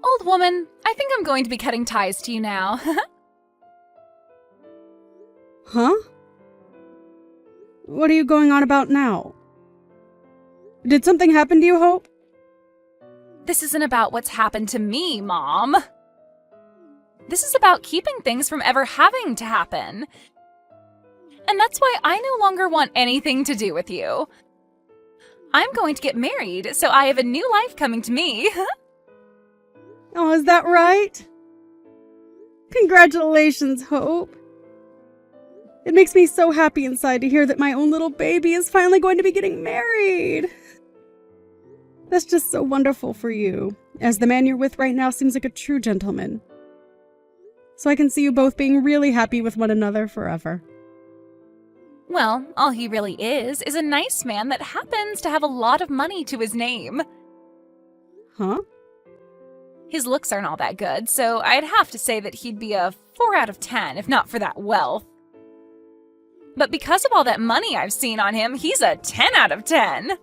Old woman, I think I'm going to be cutting ties to you now. Huh? What are you going on about now? Did something happen to you, Hope? This isn't about what's happened to me, Mom. This is about keeping things from ever having to happen. And that's why I no longer want anything to do with you. I'm going to get married, so I have a new life coming to me. Oh, is that right? Congratulations, Hope. It makes me so happy inside to hear that my own little baby is finally going to be getting married. That's just so wonderful for you, as the man you're with right now seems like a true gentleman. So I can see you both being really happy with one another forever. Well, all he really is a nice man that happens to have a lot of money to his name. Huh? His looks aren't all that good, so I'd have to say that he'd be a 4 out of 10 if not for that wealth. But because of all that money I've seen on him, he's a 10 out of 10.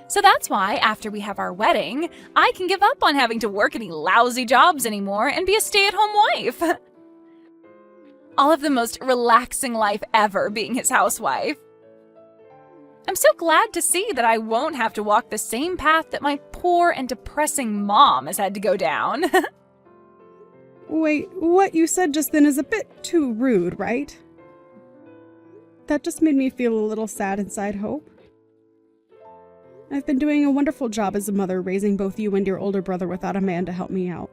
So that's why, after we have our wedding, I can give up on having to work any lousy jobs anymore and be a stay-at-home wife. I'll have the most relaxing life ever being his housewife. I'm so glad to see that I won't have to walk the same path that my poor and depressing mom has had to go down. Wait, what you said just then is a bit too rude, right? That just made me feel a little sad inside, Hope. I've been doing a wonderful job as a mother, raising both you and your older brother without a man to help me out.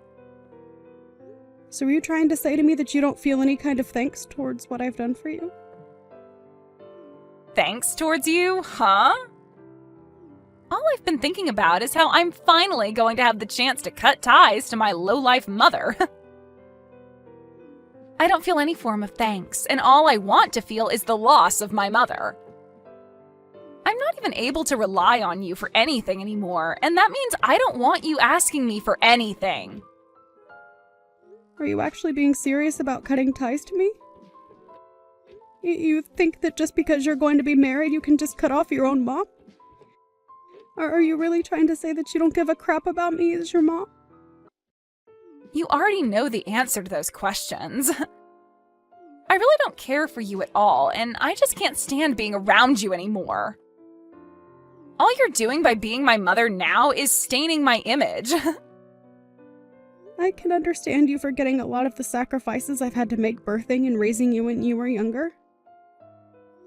So are you trying to say to me that you don't feel any kind of thanks towards what I've done for you? Thanks towards you, huh? All I've been thinking about is how I'm finally going to have the chance to cut ties to my low-life mother. I don't feel any form of thanks, and all I want to feel is the loss of my mother. I'm not even able to rely on you for anything anymore, and that means I don't want you asking me for anything. Are you actually being serious about cutting ties to me? You think that just because you're going to be married, you can just cut off your own mom? Or are you really trying to say that you don't give a crap about me as your mom? You already know the answer to those questions. I really don't care for you at all, and I just can't stand being around you anymore. All you're doing by being my mother now is staining my image. I can understand you forgetting a lot of the sacrifices I've had to make birthing and raising you when you were younger.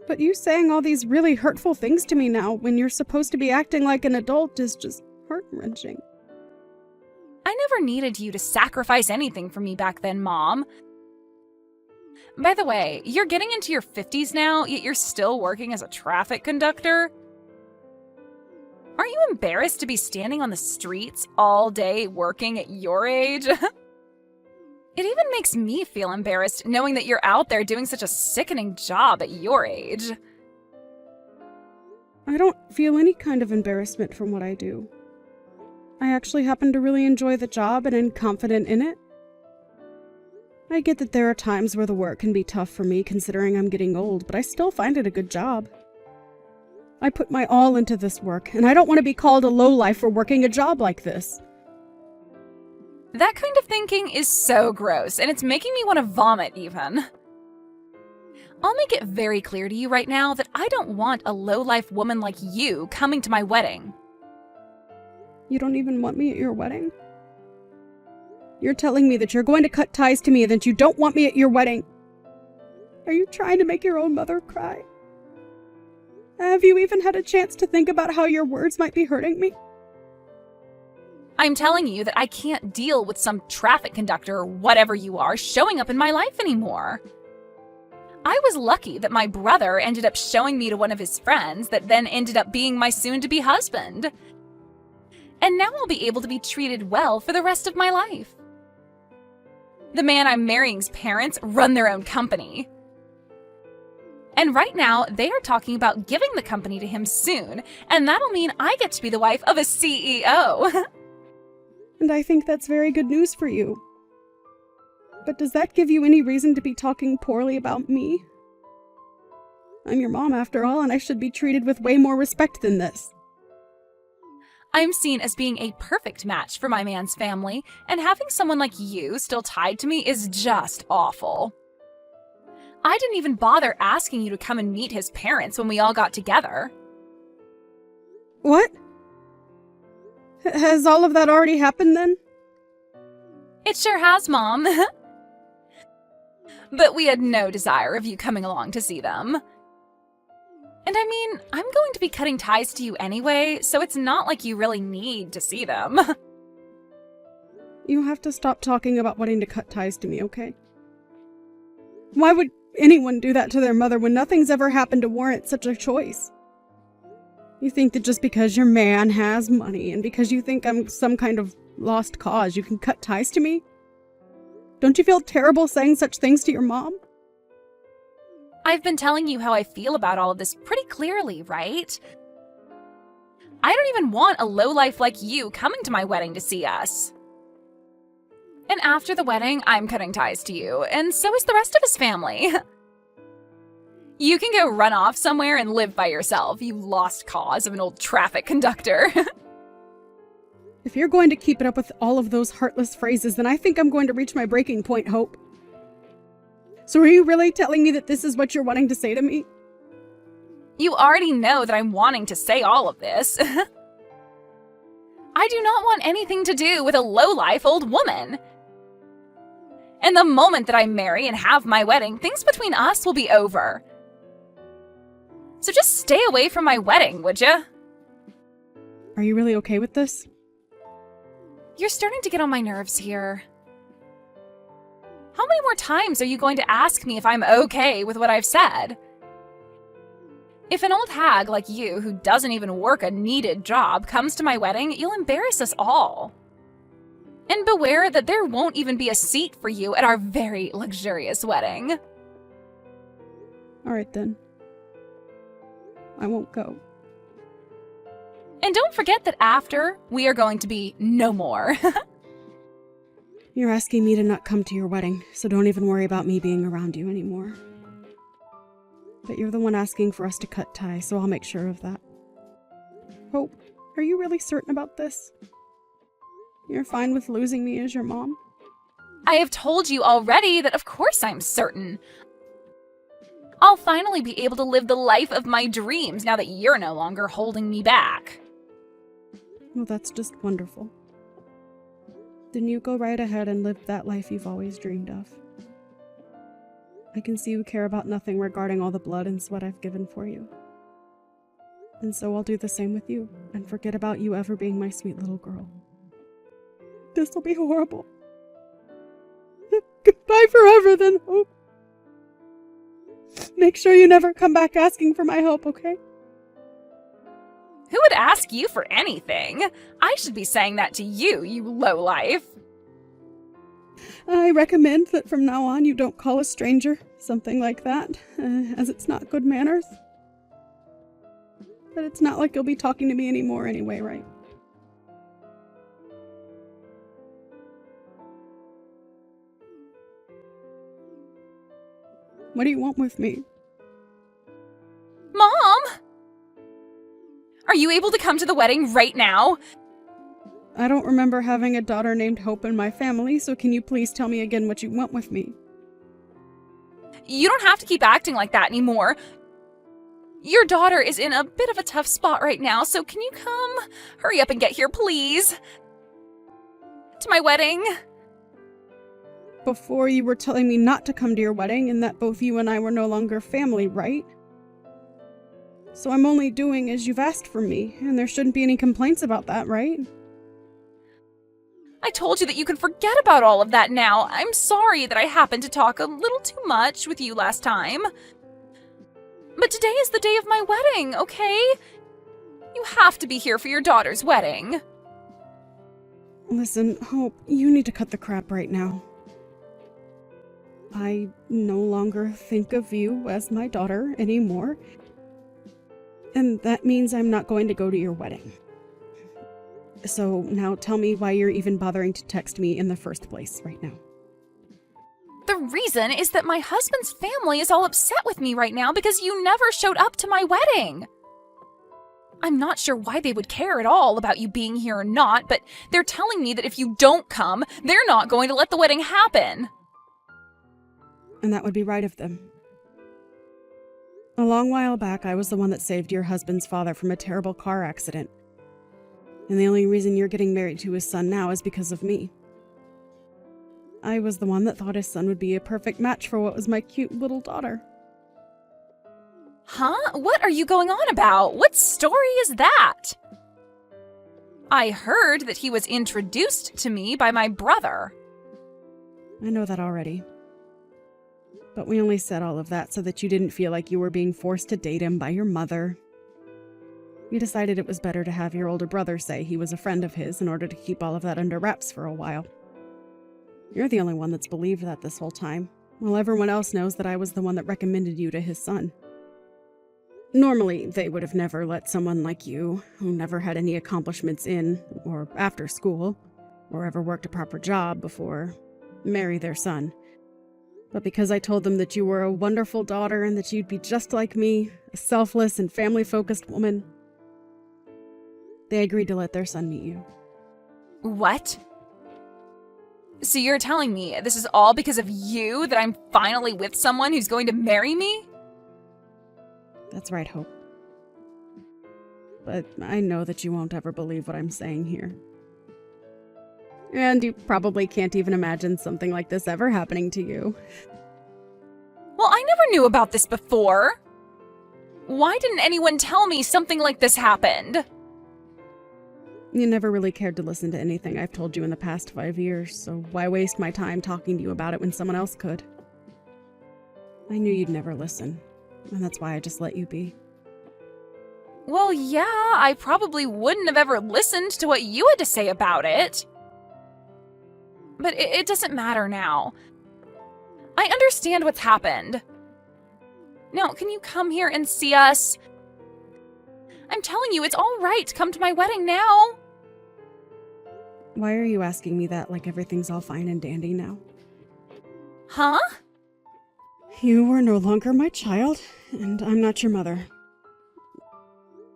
But you saying all these really hurtful things to me now when you're supposed to be acting like an adult is just heart-wrenching. I never needed you to sacrifice anything for me back then, Mom. By the way, you're getting into your 50s now, yet you're still working as a traffic conductor? Aren't you embarrassed to be standing on the streets all day working at your age? It even makes me feel embarrassed knowing that you're out there doing such a sickening job at your age. I don't feel any kind of embarrassment from what I do. I actually happen to really enjoy the job and am confident in it. I get that there are times where the work can be tough for me considering I'm getting old, but I still find it a good job. I put my all into this work, and I don't want to be called a lowlife for working a job like this. That kind of thinking is so gross, and it's making me want to vomit even. I'll make it very clear to you right now that I don't want a low-life woman like you coming to my wedding. You don't even want me at your wedding? You're telling me that you're going to cut ties to me and that you don't want me at your wedding. Are you trying to make your own mother cry? Have you even had a chance to think about how your words might be hurting me? I'm telling you that I can't deal with some traffic conductor or whatever you are showing up in my life anymore. I was lucky that my brother ended up showing me to one of his friends that then ended up being my soon-to-be husband. And now I'll be able to be treated well for the rest of my life. The man I'm marrying's parents run their own company. And right now, they are talking about giving the company to him soon, and that'll mean I get to be the wife of a CEO. And I think that's very good news for you. But does that give you any reason to be talking poorly about me? I'm your mom after all, and I should be treated with way more respect than this. I'm seen as being a perfect match for my man's family, and having someone like you still tied to me is just awful. I didn't even bother asking you to come and meet his parents when we all got together. What? Has all of that already happened then? It sure has, Mom. But we had no desire of you coming along to see them. And I mean, I'm going to be cutting ties to you anyway, so it's not like you really need to see them. You have to stop talking about wanting to cut ties to me, okay? Why would anyone do that to their mother when nothing's ever happened to warrant such a choice? You think that just because your man has money and because you think I'm some kind of lost cause, you can cut ties to me? Don't you feel terrible saying such things to your mom? I've been telling you how I feel about all of this pretty clearly, right? I don't even want a lowlife like you coming to my wedding to see us. And after the wedding, I'm cutting ties to you, and so is the rest of his family. You can go run off somewhere and live by yourself, you lost cause of an old traffic conductor. If you're going to keep it up with all of those heartless phrases, then I think I'm going to reach my breaking point, Hope. So are you really telling me that this is what you're wanting to say to me? You already know that I'm wanting to say all of this. I do not want anything to do with a lowlife old woman. And the moment that I marry and have my wedding, things between us will be over. So just stay away from my wedding, would ya? Are you really okay with this? You're starting to get on my nerves here. How many more times are you going to ask me if I'm okay with what I've said? If an old hag like you, who doesn't even work a needed job, comes to my wedding, you'll embarrass us all. And beware that there won't even be a seat for you at our very luxurious wedding. All right then. I won't go. And don't forget that after, we are going to be no more. You're asking me to not come to your wedding, so don't even worry about me being around you anymore. But you're the one asking for us to cut ties, so I'll make sure of that. Hope, are you really certain about this? You're fine with losing me as your mom? I have told you already that of course I'm certain. I'll finally be able to live the life of my dreams now that you're no longer holding me back. Well, that's just wonderful. Then you go right ahead and live that life you've always dreamed of. I can see you care about nothing regarding all the blood and sweat I've given for you. And so I'll do the same with you, and forget about you ever being my sweet little girl. This'll be horrible. Goodbye forever then, Hope. Make sure you never come back asking for my help, okay? Who would ask you for anything? I should be saying that to you, you lowlife. I recommend that from now on you don't call a stranger something like that, as it's not good manners. But it's not like you'll be talking to me anymore anyway, right? What do you want with me? Mom! Are you able to come to the wedding right now? I don't remember having a daughter named Hope in my family, so can you please tell me again what you want with me? You don't have to keep acting like that anymore. Your daughter is in a bit of a tough spot right now, so can you come? Hurry up and get here, please. To my wedding. Before you were telling me not to come to your wedding and that both you and I were no longer family, right? So I'm only doing as you've asked for me, and there shouldn't be any complaints about that, right? I told you that you can forget about all of that now. I'm sorry that I happened to talk a little too much with you last time. But today is the day of my wedding, okay? You have to be here for your daughter's wedding. Listen, Hope, you need to cut the crap right now. I no longer think of you as my daughter anymore. And that means I'm not going to go to your wedding. So now tell me why you're even bothering to text me in the first place right now. The reason is that my husband's family is all upset with me right now because you never showed up to my wedding. I'm not sure why they would care at all about you being here or not, but they're telling me that if you don't come, they're not going to let the wedding happen. And that would be right of them. A long while back, I was the one that saved your husband's father from a terrible car accident. And the only reason you're getting married to his son now is because of me. I was the one that thought his son would be a perfect match for what was my cute little daughter. Huh? What are you going on about? What story is that? I heard that he was introduced to me by my brother. I know that already. But we only said all of that so that you didn't feel like you were being forced to date him by your mother. We decided it was better to have your older brother say he was a friend of his in order to keep all of that under wraps for a while. You're the only one that's believed that this whole time, while everyone else knows that I was the one that recommended you to his son. Normally, they would have never let someone like you, who never had any accomplishments in or after school, or ever worked a proper job before, marry their son. But because I told them that you were a wonderful daughter and that you'd be just like me, a selfless and family-focused woman, they agreed to let their son meet you. What? So you're telling me this is all because of you that I'm finally with someone who's going to marry me? That's right, Hope. But I know that you won't ever believe what I'm saying here. And you probably can't even imagine something like this ever happening to you. Well, I never knew about this before. Why didn't anyone tell me something like this happened? You never really cared to listen to anything I've told you in the past 5 years, so why waste my time talking to you about it when someone else could? I knew you'd never listen, and that's why I just let you be. Well, yeah, I probably wouldn't have ever listened to what you had to say about it. But it doesn't matter now. I understand what's happened. Now, can you come here and see us? I'm telling you, it's all right. Come to my wedding now. Why are you asking me that like everything's all fine and dandy now? Huh? You are no longer my child, and I'm not your mother.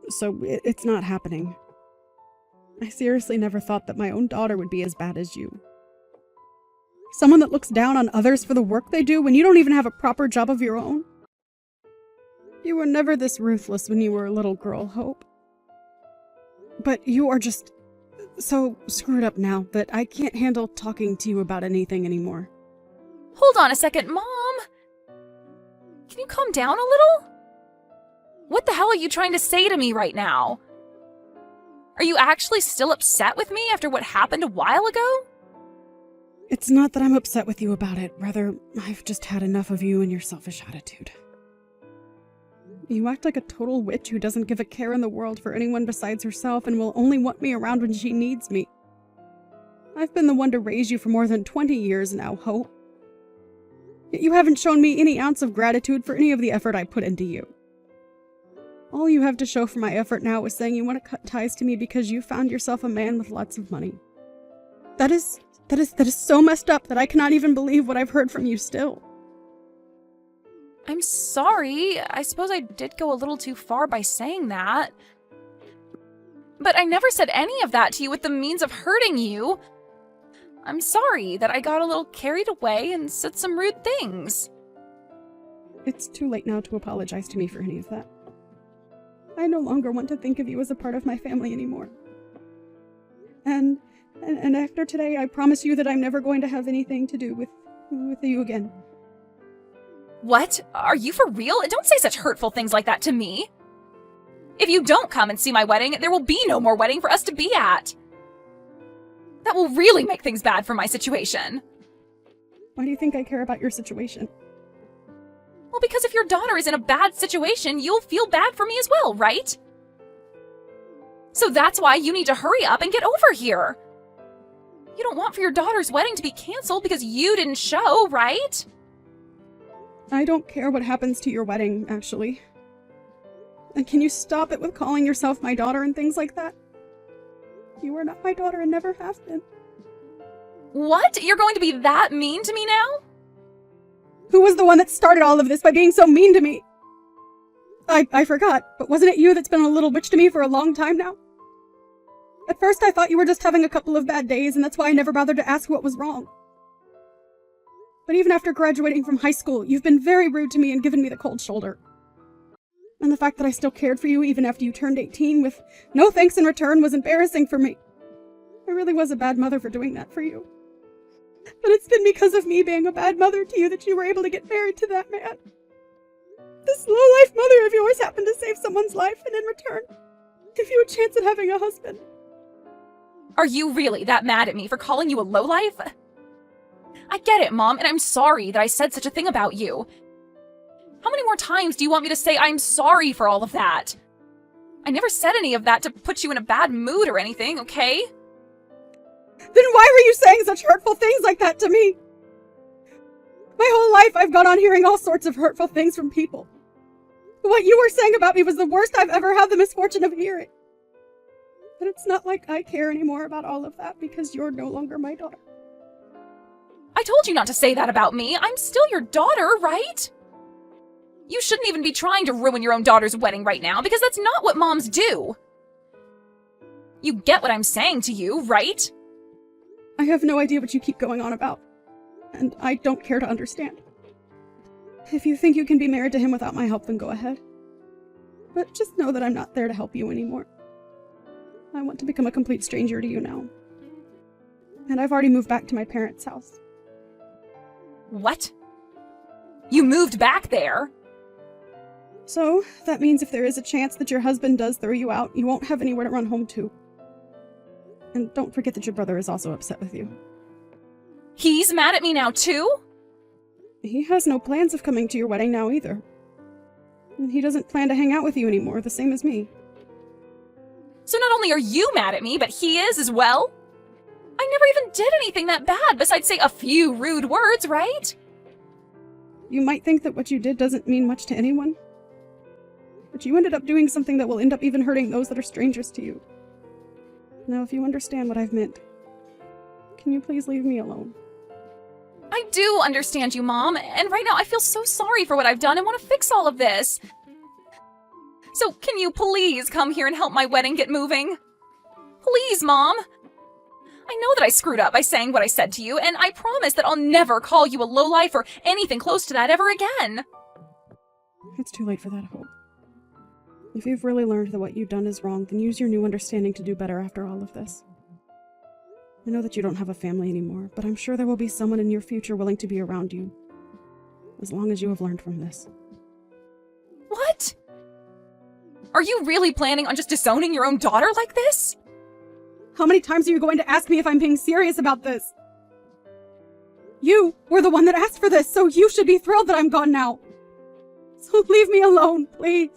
So it's not happening. I seriously never thought that my own daughter would be as bad as you. Someone that looks down on others for the work they do when you don't even have a proper job of your own. You were never this ruthless when you were a little girl, Hope. But you are just so screwed up now that I can't handle talking to you about anything anymore. Hold on a second, Mom. Can you calm down a little? What the hell are you trying to say to me right now? Are you actually still upset with me after what happened a while ago? It's not that I'm upset with you about it. Rather, I've just had enough of you and your selfish attitude. You act like a total witch who doesn't give a care in the world for anyone besides herself and will only want me around when she needs me. I've been the one to raise you for more than 20 years now, Hope. Yet you haven't shown me any ounce of gratitude for any of the effort I put into you. All you have to show for my effort now is saying you want to cut ties to me because you found yourself a man with lots of money. That is so messed up that I cannot even believe what I've heard from you still. I'm sorry. I suppose I did go a little too far by saying that. But I never said any of that to you with the means of hurting you. I'm sorry that I got a little carried away and said some rude things. It's too late now to apologize to me for any of that. I no longer want to think of you as a part of my family anymore. And after today, I promise you that I'm never going to have anything to do with you again. What? Are you for real? Don't say such hurtful things like that to me. If you don't come and see my wedding, there will be no more wedding for us to be at. That will really make things bad for my situation. Why do you think I care about your situation? Well, because if your daughter is in a bad situation, you'll feel bad for me as well, right? So that's why you need to hurry up and get over here. You don't want for your daughter's wedding to be canceled because you didn't show, right? I don't care what happens to your wedding, actually. And can you stop it with calling yourself my daughter and things like that? You are not my daughter and never have been. What? You're going to be that mean to me now? Who was the one that started all of this by being so mean to me? I forgot, but wasn't it you that's been a little witch to me for a long time now? At first I thought you were just having a couple of bad days, and that's why I never bothered to ask what was wrong. But even after graduating from high school, you've been very rude to me and given me the cold shoulder. And the fact that I still cared for you even after you turned 18 with no thanks in return was embarrassing for me. I really was a bad mother for doing that for you. But it's been because of me being a bad mother to you that you were able to get married to that man. This low-life mother of yours happened to save someone's life, and in return, give you a chance at having a husband. Are you really that mad at me for calling you a lowlife? I get it, Mom, and I'm sorry that I said such a thing about you. How many more times do you want me to say I'm sorry for all of that? I never said any of that to put you in a bad mood or anything, okay? Then why were you saying such hurtful things like that to me? My whole life I've gone on hearing all sorts of hurtful things from people. What you were saying about me was the worst I've ever had the misfortune of hearing. But it's not like I care anymore about all of that because you're no longer my daughter. I told you not to say that about me. I'm still your daughter, right? You shouldn't even be trying to ruin your own daughter's wedding right now, because that's not what moms do. You get what I'm saying to you, right? I have no idea what you keep going on about, and I don't care to understand. If you think you can be married to him without my help, then go ahead. But just know that I'm not there to help you anymore. I want to become a complete stranger to you now. And I've already moved back to my parents' house. What? You moved back there? So, that means if there is a chance that your husband does throw you out, you won't have anywhere to run home to. And don't forget that your brother is also upset with you. He's mad at me now, too? He has no plans of coming to your wedding now either. And he doesn't plan to hang out with you anymore, the same as me. So not only are you mad at me, but he is as well? I never even did anything that bad besides say a few rude words, right? You might think that what you did doesn't mean much to anyone. But you ended up doing something that will end up even hurting those that are strangers to you. Now, if you understand what I've meant, can you please leave me alone? I do understand you, Mom, and right now I feel so sorry for what I've done and want to fix all of this. So can you please come here and help my wedding get moving? Please, Mom. I know that I screwed up by saying what I said to you, and I promise that I'll never call you a lowlife or anything close to that ever again. It's too late for that, Hope. If you've really learned that what you've done is wrong, then use your new understanding to do better after all of this. I know that you don't have a family anymore, but I'm sure there will be someone in your future willing to be around you. As long as you have learned from this. What? Are you really planning on just disowning your own daughter like this? How many times are you going to ask me if I'm being serious about this? You were the one that asked for this, so you should be thrilled that I'm gone now. So leave me alone, please.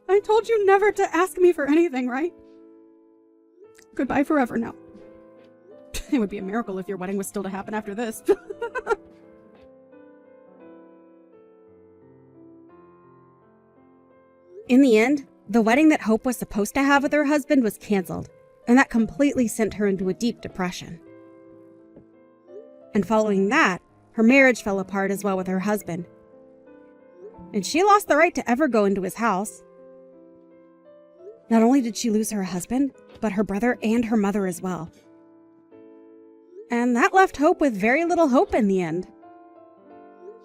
I told you never to ask me for anything, right? Goodbye forever now. It would be a miracle if your wedding was still to happen after this. In the end, the wedding that Hope was supposed to have with her husband was canceled, and that completely sent her into a deep depression. And following that, her marriage fell apart as well with her husband. And she lost the right to ever go into his house. Not only did she lose her husband, but her brother and her mother as well. And that left Hope with very little hope in the end.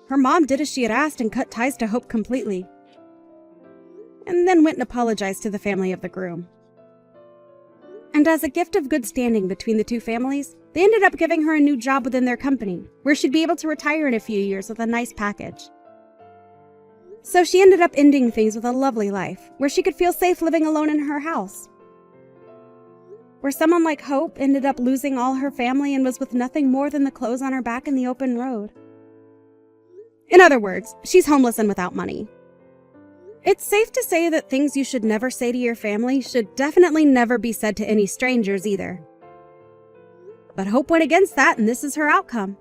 Her mom did as she had asked and cut ties to Hope completely, and then went and apologized to the family of the groom. And as a gift of good standing between the two families, they ended up giving her a new job within their company, where she'd be able to retire in a few years with a nice package. So she ended up ending things with a lovely life, where she could feel safe living alone in her house. Where someone like Hope ended up losing all her family and was with nothing more than the clothes on her back in the open road. In other words, she's homeless and without money. It's safe to say that things you should never say to your family should definitely never be said to any strangers either. But Hope went against that, and this is her outcome.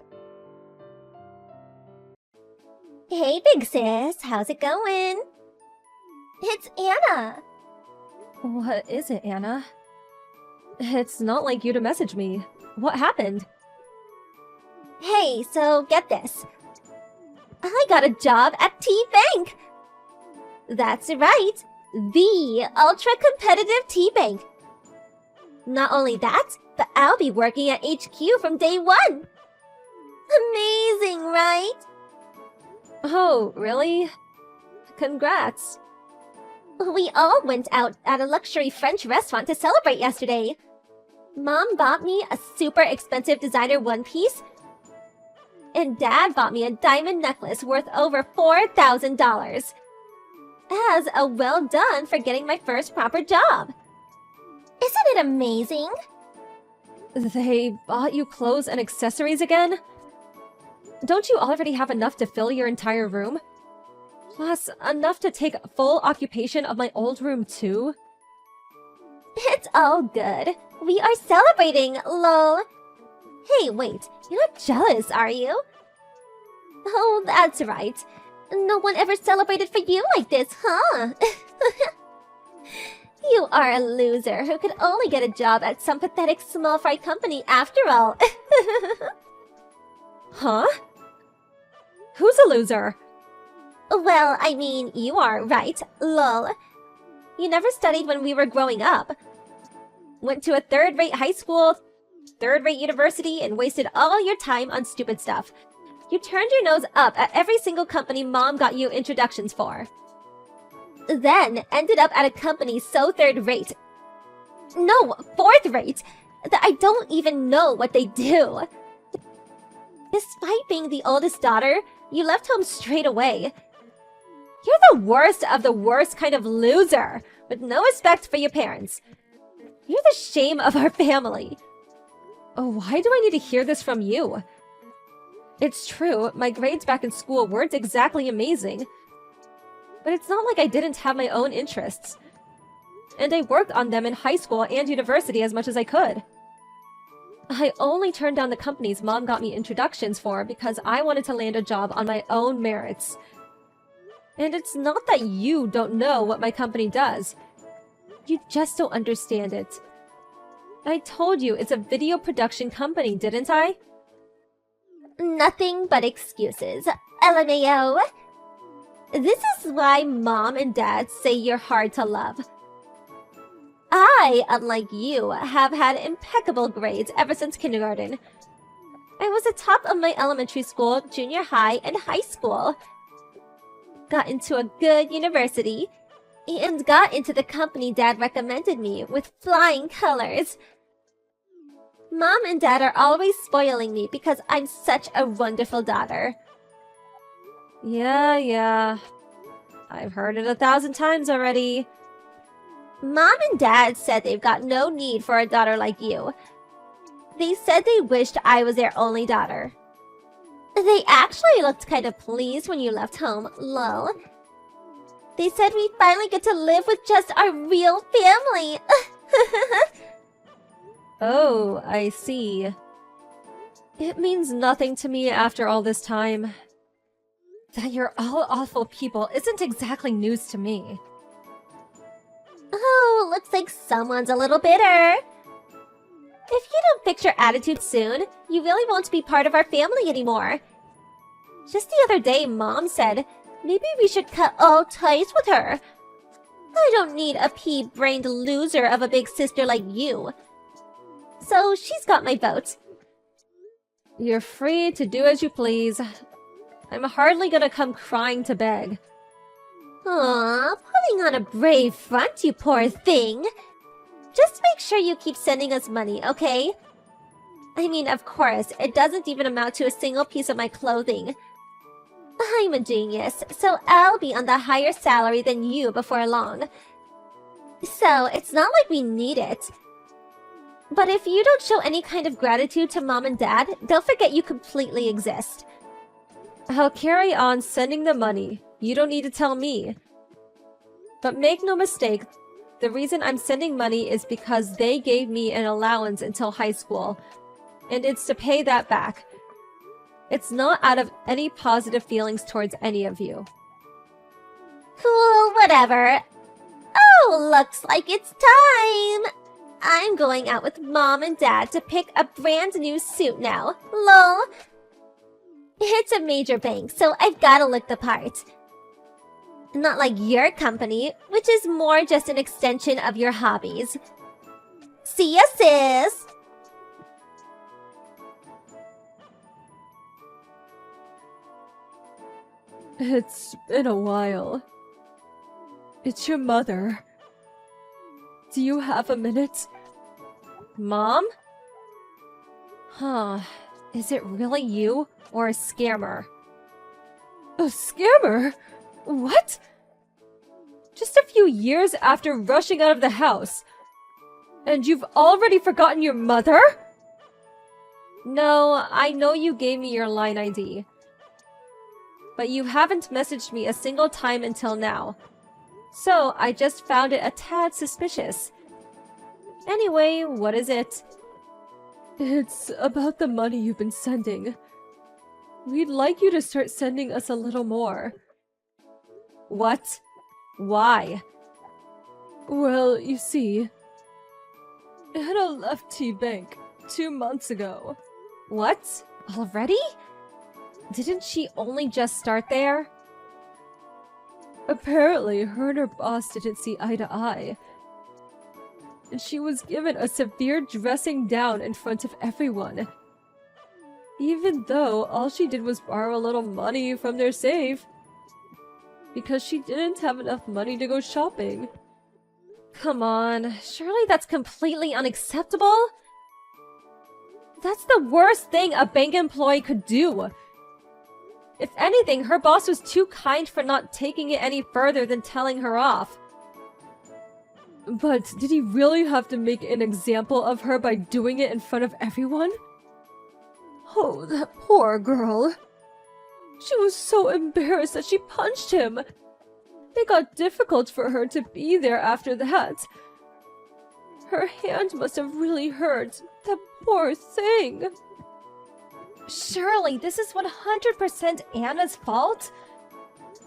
Hey, big sis, how's it going? It's Anna. What is it, Anna? It's not like you to message me. What happened? Hey, so get this. I got a job at T-Bank. That's right, the ultra-competitive tea bank. Not only that, but I'll be working at HQ from day one. Amazing, right? Oh, really? Congrats. We all went out at a luxury French restaurant to celebrate yesterday. Mom bought me a super expensive designer one piece, and Dad bought me a diamond necklace worth over $4,000. As a well done for getting my first proper job. Isn't it amazing? They bought you clothes and accessories again? Don't you already have enough to fill your entire room? Plus, enough to take full occupation of my old room too? It's all good. We are celebrating, lol. Hey, wait, you're not jealous, are you? Oh, that's right. No one ever celebrated for you like this, huh? You are a loser who could only get a job at some pathetic small fry company after all. Huh? Who's a loser? Well, I mean, you are, right? Lol. You never studied when we were growing up. Went to a third-rate high school, third-rate university, and wasted all your time on stupid stuff. You turned your nose up at every single company Mom got you introductions for. Then ended up at a company so third-rate. No, fourth-rate, that I don't even know what they do. Despite being the oldest daughter, you left home straight away. You're the worst of the worst kind of loser, with no respect for your parents. You're the shame of our family. Oh, why do I need to hear this from you? It's true, my grades back in school weren't exactly amazing. But it's not like I didn't have my own interests. And I worked on them in high school and university as much as I could. I only turned down the companies Mom got me introductions for because I wanted to land a job on my own merits. And it's not that you don't know what my company does. You just don't understand it. I told you it's a video production company, didn't I? Nothing but excuses. LMAO. This is why Mom and Dad say you're hard to love. I, unlike you, have had impeccable grades ever since kindergarten. I was the top of my elementary school, junior high, and high school. Got into a good university, and got into the company Dad recommended me with flying colors. Mom and Dad are always spoiling me because I'm such a wonderful daughter. Yeah. I've heard it 1,000 times already. Mom and Dad said they've got no need for a daughter like you. They said they wished I was their only daughter. They actually looked kind of pleased when you left home, lol. They said we finally get to live with just our real family. Oh, I see. It means nothing to me after all this time. That you're all awful people isn't exactly news to me. Oh, looks like someone's a little bitter. If you don't fix your attitude soon, you really won't be part of our family anymore. Just the other day, Mom said, maybe we should cut all ties with her. I don't need a pea-brained loser of a big sister like you. So she's got my vote. You're free to do as you please. I'm hardly gonna come crying to beg. Aw, putting on a brave front, you poor thing. Just make sure you keep sending us money, okay? I mean, of course, it doesn't even amount to a single piece of my clothing. I'm a genius, so I'll be on the higher salary than you before long. So, it's not like we need it. But if you don't show any kind of gratitude to Mom and Dad, they'll forget you completely exist. I'll carry on sending the money. You don't need to tell me. But make no mistake, the reason I'm sending money is because they gave me an allowance until high school, and it's to pay that back. It's not out of any positive feelings towards any of you. Cool, whatever. Oh, looks like it's time! I'm going out with Mom and Dad to pick a brand new suit now. Lol. It's a major bank, so I've gotta look the part. Not like your company, which is more just an extension of your hobbies. See ya, sis! It's been a while. It's your mother. Do you have a minute? Mom? Huh. Is it really you or a scammer? A scammer? What? Just a few years after rushing out of the house. And you've already forgotten your mother? No, I know you gave me your line ID. But you haven't messaged me a single time until now. So I just found it a tad suspicious. Anyway, what is it? It's about the money you've been sending. We'd like you to start sending us a little more. What? Why? Well, you see, Anna left T-Bank 2 months ago. What? Already? Didn't she only just start there? Apparently, her and her boss didn't see eye to eye. And she was given a severe dressing down in front of everyone. Even though all she did was borrow a little money from their safe. Because she didn't have enough money to go shopping. Come on, surely that's completely unacceptable? That's the worst thing a bank employee could do. If anything, her boss was too kind for not taking it any further than telling her off. But did he really have to make an example of her by doing it in front of everyone? Oh, that poor girl. She was so embarrassed that she punched him. It got difficult for her to be there after that. Her hand must have really hurt. That poor thing. Surely this is 100% Anna's fault?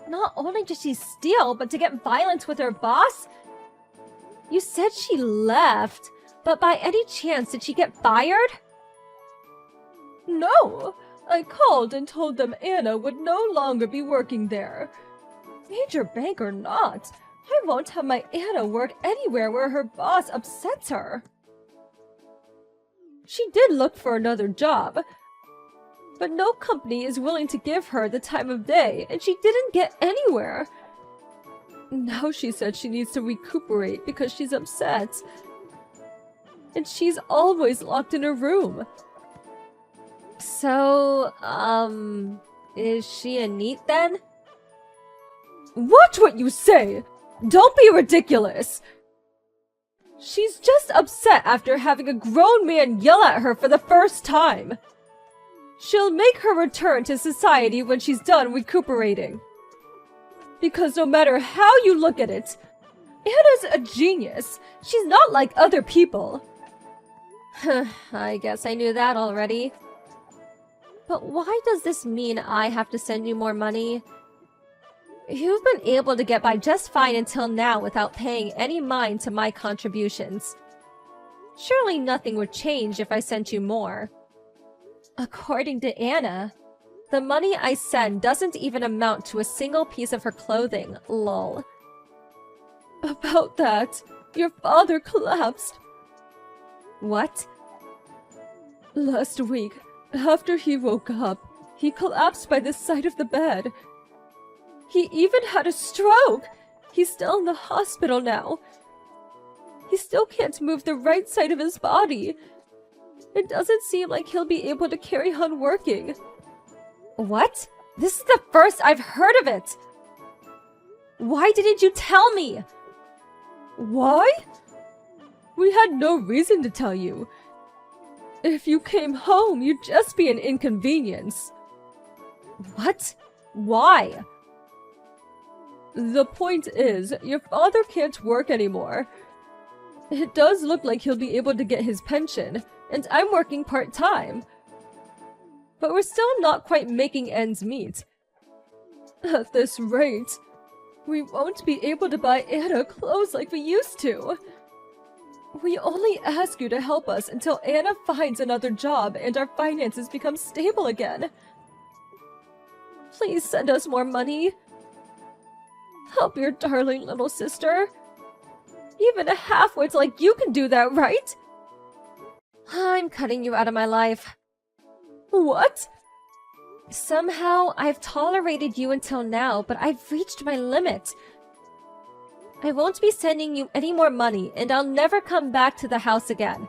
Not only did she steal, but to get violent with her boss? You said she left, but by any chance did she get fired? No! I called and told them Anna would no longer be working there. Major bank or not, I won't have my Anna work anywhere where her boss upsets her. She did look for another job, but no company is willing to give her the time of day, and she didn't get anywhere. Now she said she needs to recuperate because she's upset. And she's always locked in her room. So, is she a NEET then? Watch what you say! Don't be ridiculous! She's just upset after having a grown man yell at her for the first time. She'll make her return to society when she's done recuperating. Because no matter how you look at it, Anna's a genius. She's not like other people. I guess I knew that already. But why does this mean I have to send you more money? You've been able to get by just fine until now without paying any mind to my contributions. Surely nothing would change if I sent you more. According to Anna, the money I send doesn't even amount to a single piece of her clothing, lol. About that, your father collapsed. What? Last week, after he woke up, he collapsed by the side of the bed. He even had a stroke! He's still in the hospital now. He still can't move the right side of his body. It doesn't seem like he'll be able to carry on working. What? This is the first I've heard of it! Why didn't you tell me? Why? We had no reason to tell you. If you came home, you'd just be an inconvenience. What? Why? The point is, your father can't work anymore. It does look like he'll be able to get his pension, and I'm working part-time. But we're still not quite making ends meet. At this rate, we won't be able to buy Anna clothes like we used to. We only ask you to help us until Anna finds another job and our finances become stable again. Please send us more money. Help your darling little sister. Even a half-wit like you can do that, right? I'm cutting you out of my life. What? Somehow, I've tolerated you until now, but I've reached my limit. I won't be sending you any more money, and I'll never come back to the house again.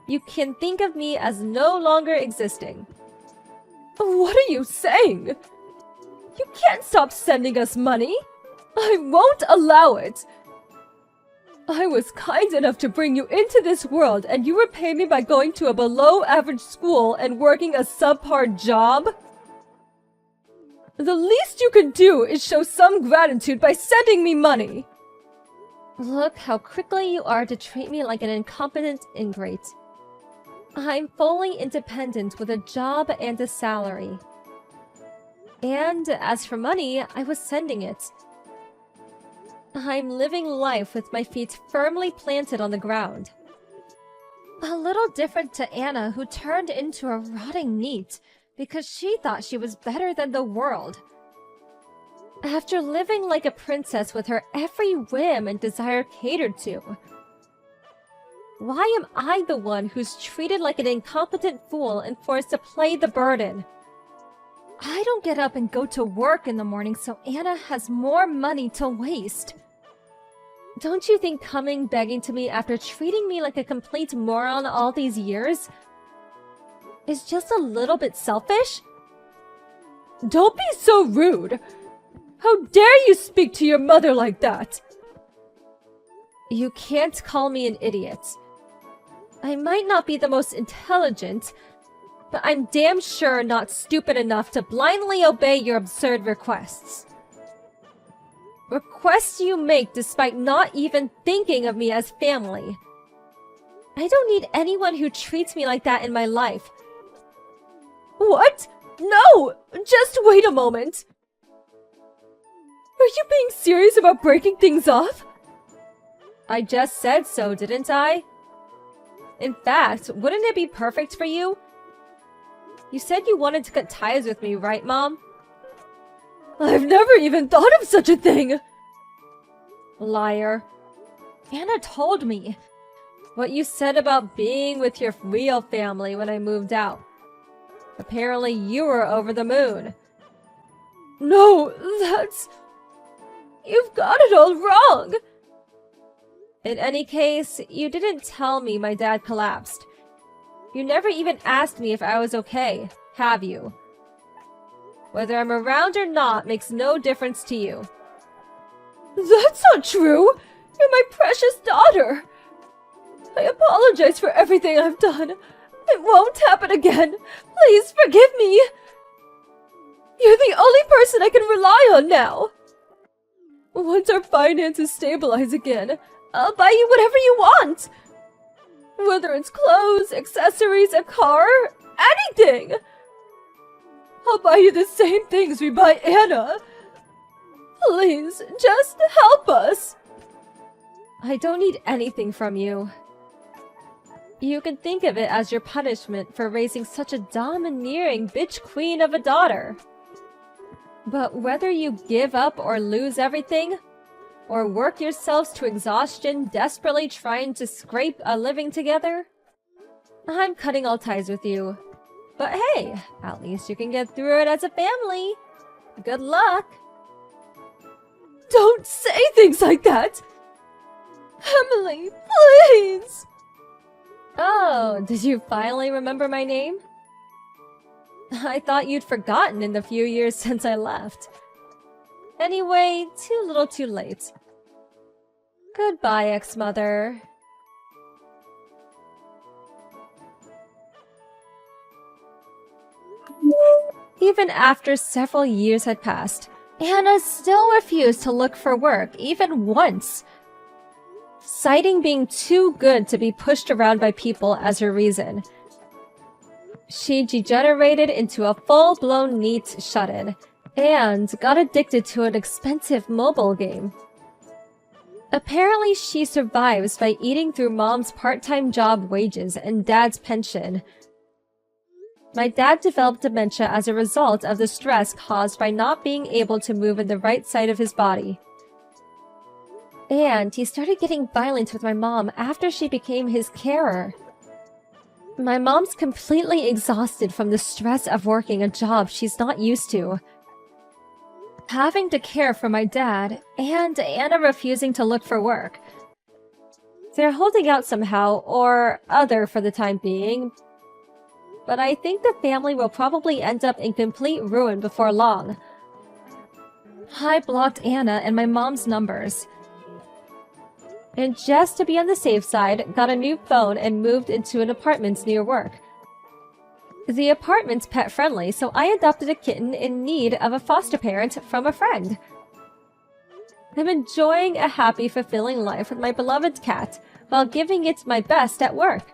You can think of me as no longer existing. What are you saying? You can't stop sending us money. I won't allow it. I was kind enough to bring you into this world, and you repay me by going to a below-average school and working a subpar job? The least you can do is show some gratitude by sending me money. Look how quickly you are to treat me like an incompetent ingrate. I'm fully independent with a job and a salary. And as for money, I was sending it. I'm living life with my feet firmly planted on the ground. A little different to Anna, who turned into a rotting neat because she thought she was better than the world. After living like a princess with her every whim and desire catered to. Why am I the one who's treated like an incompetent fool and forced to play the burden? I don't get up and go to work in the morning, so Anna has more money to waste. Don't you think coming begging to me after treating me like a complete moron all these years is just a little bit selfish? Don't be so rude! How dare you speak to your mother like that? You can't call me an idiot. I might not be the most intelligent, but I'm damn sure not stupid enough to blindly obey your absurd requests. Requests you make despite not even thinking of me as family. I don't need anyone who treats me like that in my life. What? No! Just wait a moment! Are you being serious about breaking things off? I just said so, didn't I? In fact, wouldn't it be perfect for you? You said you wanted to cut ties with me, right, Mom? I've never even thought of such a thing! Liar. Anna told me what you said about being with your real family when I moved out. Apparently you were over the moon. No, that's... You've got it all wrong! In any case, you didn't tell me my dad collapsed. You never even asked me if I was okay, have you? Whether I'm around or not makes no difference to you. That's not true! You're my precious daughter! I apologize for everything I've done. It won't happen again. Please forgive me. You're the only person I can rely on now. Once our finances stabilize again, I'll buy you whatever you want. Whether it's clothes, accessories, a car, anything. I'll buy you the same things we buy Anna. Please, just help us. I don't need anything from you. You can think of it as your punishment for raising such a domineering bitch queen of a daughter. But whether you give up or lose everything, or work yourselves to exhaustion desperately trying to scrape a living together, I'm cutting all ties with you. But hey, at least you can get through it as a family. Good luck. Don't say things like that! Emily, please! Oh, did you finally remember my name? I thought you'd forgotten in the few years since I left. Anyway, too little too late. Goodbye, ex-mother. Even after several years had passed, Anna still refused to look for work even once, citing being too good to be pushed around by people as her reason. She degenerated into a full-blown NEET shut-in, and got addicted to an expensive mobile game. Apparently she survives by eating through Mom's part-time job wages and Dad's pension. My dad developed dementia as a result of the stress caused by not being able to move in the right side of his body. And he started getting violent with my mom after she became his carer. My mom's completely exhausted from the stress of working a job she's not used to. Having to care for my dad, and Anna refusing to look for work. They're holding out somehow or other for the time being, but I think the family will probably end up in complete ruin before long. I blocked Anna and my mom's numbers. And just to be on the safe side, got a new phone and moved into an apartment near work. The apartment's pet-friendly, so I adopted a kitten in need of a foster parent from a friend. I'm enjoying a happy, fulfilling life with my beloved cat, while giving it my best at work.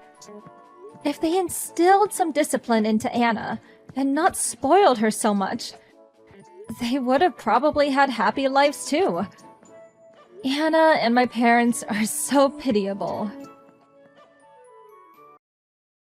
If they instilled some discipline into Anna, and not spoiled her so much, they would have probably had happy lives too. Anna and my parents are so pitiable.